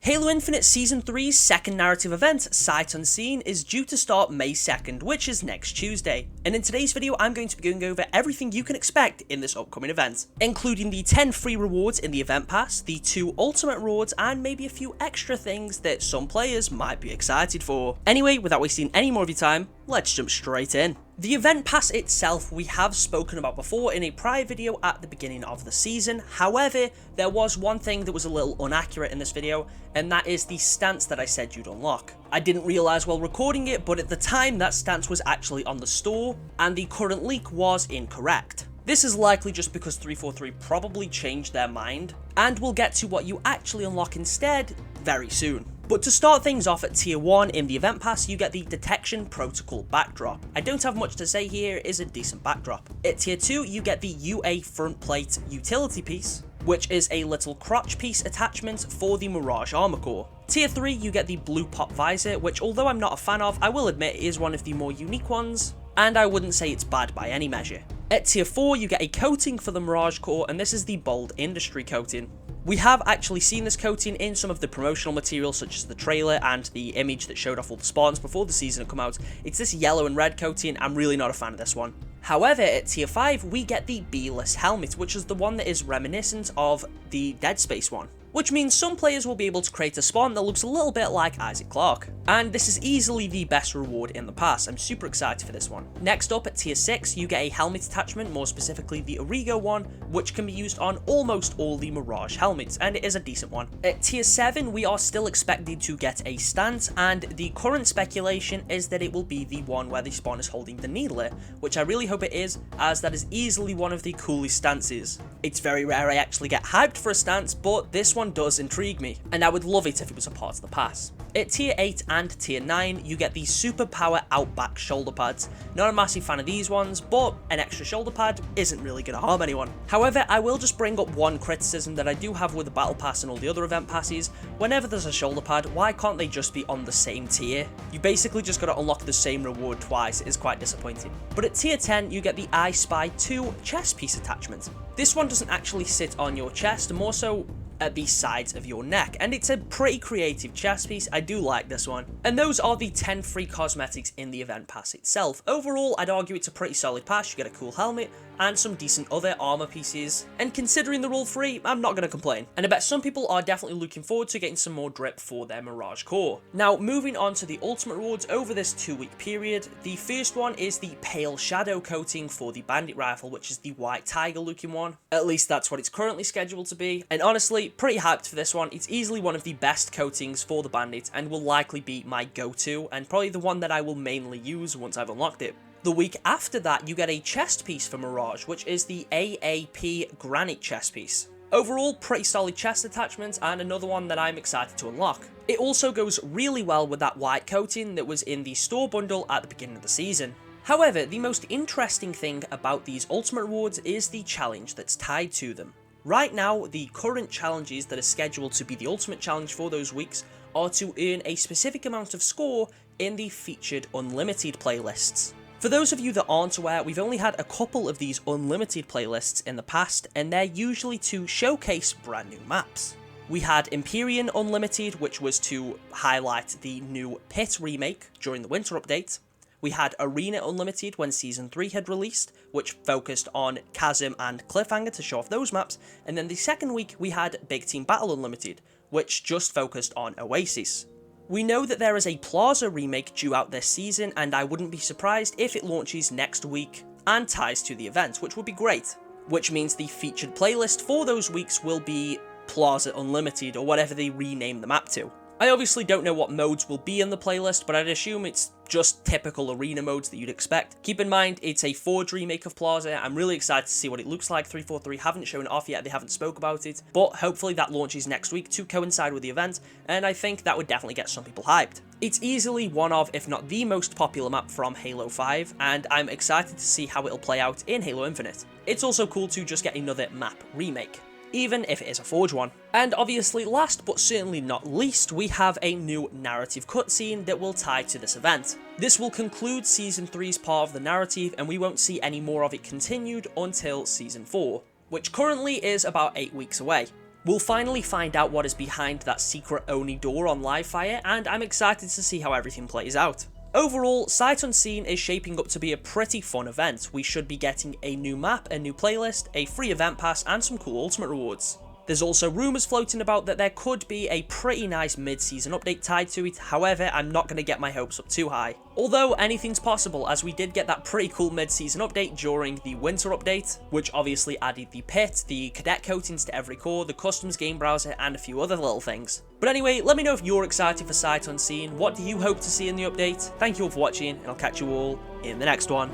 Halo Infinite Season 3's second narrative event, Sight Unseen, is due to start May 2nd, which is next Tuesday. And in today's video, I'm going to be going over everything you can expect in this upcoming event, including the 10 free rewards in the event pass, the 2 ultimate rewards, and maybe a few extra things that some players might be excited for. Anyway, without wasting any more of your time, let's jump straight in. The event pass itself we have spoken about before in a prior video at the beginning of the season. However, there was one thing that was a little inaccurate in this video, and that is the stance that I said you'd unlock. I didn't realise while recording it, but at the time that stance was actually on the store, and the current leak was incorrect. This is likely just because 343 probably changed their mind, and we'll get to what you actually unlock instead very soon. But to start things off at tier 1 in the event pass, you get the Detection Protocol backdrop. I don't have much to say here, it is a decent backdrop. At tier 2, you get the UA front plate utility piece, which is a little crotch piece attachment for the Mirage armor core. Tier 3, you get the blue pop visor, which although I'm not a fan of, I will admit is one of the more unique ones, and I wouldn't say it's bad by any measure. At tier 4, you get a coating for the Mirage core, and this is the Bold Industry coating. We have actually seen this coating in some of the promotional material, such as the trailer and the image that showed off all the spawns before the season had come out. It's this yellow and red coating. I'm really not a fan of this one. However, at tier 5, we get the B-less helmet, which is the one that is reminiscent of the Dead Space one, which means some players will be able to create a spawn that looks a little bit like Isaac Clarke. And this is easily the best reward in the pass. I'm super excited for this one. Next up at tier 6, you get a helmet attachment, more specifically the Origo one, which can be used on almost all the Mirage helmets, and it is a decent one. At tier 7, we are still expected to get a stance, and the current speculation is that it will be the one where the spawn is holding the Needler, which I really hope it is, as that is easily one of the coolest stances. It's very rare I actually get hyped for a stance, but this one does intrigue me, and I would love it if it was a part of the pass. At tier 8 and tier 9, you get the Superpower Outback shoulder pads. Not a massive fan of these ones, but an extra shoulder pad isn't really going to harm anyone. However, I will just bring up one criticism that I do have with the Battle Pass and all the other event passes. Whenever there's a shoulder pad, why can't they just be on the same tier? You basically just got to unlock the same reward twice. It is quite disappointing. But at tier 10, you get the I Spy 2 chest piece attachment. This one doesn't actually sit on your chest, more so at the sides of your neck, and it's a pretty creative chest piece. I do like this one. And those are the 10 free cosmetics in the event pass itself. Overall, I'd argue it's a pretty solid pass. You get a cool helmet and some decent other armor pieces, and considering they're all free, I'm not going to complain. And I bet some people are definitely looking forward to getting some more drip for their Mirage core. Now, moving on to the ultimate rewards over this 2-week period, the first one is the Pale Shadow coating for the Bandit rifle, which is the white tiger looking one. At least that's what it's currently scheduled to be, and honestly, pretty hyped for this one. It's easily one of the best coatings for the Bandit, and will likely be my go-to, and probably the one that I will mainly use once I've unlocked it. The week after that, you get a chest piece for Mirage, which is the AAP Granite chest piece. Overall, pretty solid chest attachment, and another one that I'm excited to unlock. It also goes really well with that white coating that was in the store bundle at the beginning of the season. However, the most interesting thing about these ultimate rewards is the challenge that's tied to them. Right now, the current challenges that are scheduled to be the ultimate challenge for those weeks are to earn a specific amount of score in the featured unlimited playlists. For those of you that aren't aware, we've only had a couple of these unlimited playlists in the past, and they're usually to showcase brand new maps. We had Empyrean Unlimited, which was to highlight the new Pit remake during the winter update. We had Arena Unlimited when Season 3 had released, which focused on Chasm and Cliffhanger to show off those maps, and then the second week we had Big Team Battle Unlimited, which just focused on Oasis. We know that there is a Plaza remake due out this season, and I wouldn't be surprised if it launches next week and ties to the event, which would be great. Which means the featured playlist for those weeks will be Plaza Unlimited, or whatever they rename the map to. I obviously don't know what modes will be in the playlist, but I'd assume it's just typical arena modes that you'd expect. Keep in mind, it's a Forge remake of Plaza. I'm really excited to see what it looks like. 343 haven't shown it off yet, they haven't spoke about it, but hopefully that launches next week to coincide with the event, and I think that would definitely get some people hyped. It's easily one of, if not the most popular map from Halo 5, and I'm excited to see how it'll play out in Halo Infinite. It's also cool to just get another map remake, even if it is a Forge one. And obviously, last but certainly not least, we have a new narrative cutscene that will tie to this event. This will conclude Season 3's part of the narrative, and we won't see any more of it continued until Season 4, which currently is about 8 weeks away. We'll finally find out what is behind that secret Oni door on Livefire, and I'm excited to see how everything plays out. Overall, Sight Unseen is shaping up to be a pretty fun event. We should be getting a new map, a new playlist, a free event pass, and some cool ultimate rewards. There's also rumours floating about that there could be a pretty nice mid-season update tied to it, however, I'm not going to get my hopes up too high. Although anything's possible, as we did get that pretty cool mid-season update during the winter update, which obviously added the pit, the cadet coatings to every core, the customs game browser, and a few other little things. But anyway, let me know if you're excited for Sight Unseen. What do you hope to see in the update? Thank you all for watching, and I'll catch you all in the next one.